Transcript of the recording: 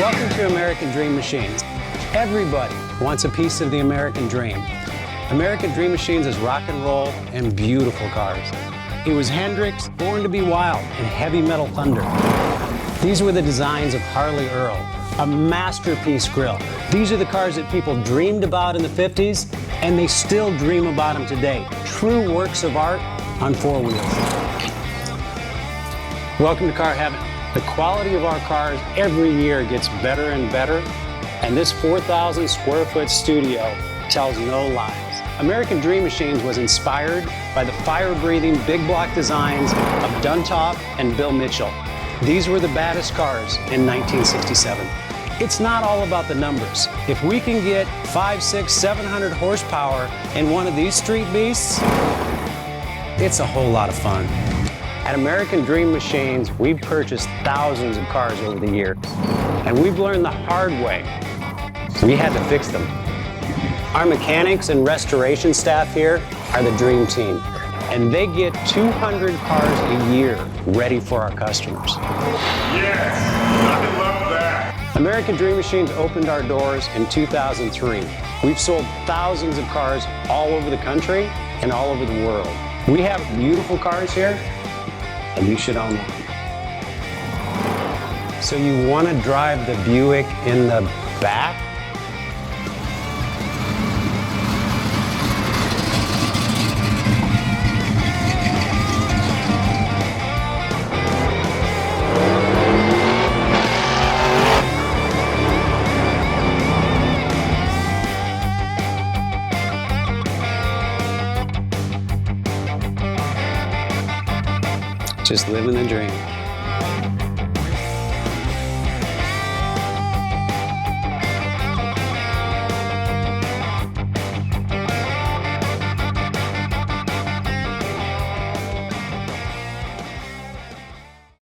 Welcome to American Dream Machines. Everybody wants a piece of the American dream. American Dream Machines is rock and roll and beautiful cars. It was Hendrix, Born to Be Wild, and Heavy Metal Thunder. These were the designs of Harley Earl, a masterpiece grille. These are the cars that people dreamed about in the 50s, and they still dream about them today. True works of art on four wheels. Welcome to Car Heaven. The quality of our cars every year gets better and better, and this 4,000 square foot studio tells no lies. American Dream Machines was inspired by the fire-breathing big block designs of Duntop and Bill Mitchell. These were the baddest cars in 1967. It's not all about the numbers. If we can get 500, 600, 700 horsepower in one of these street beasts, it's a whole lot of fun. At American Dream Machines, we've purchased thousands of cars over the years, and we've learned the hard way. We had to fix them. Our mechanics and restoration staff here are the dream team, and they get 200 cars a year ready for our customers. Yes, I love that. American Dream Machines opened our doors in 2003. We've sold thousands of cars all over the country and all over the world. We have beautiful cars here, and you should own one. So you want to drive the Buick in the back? Just living the dream.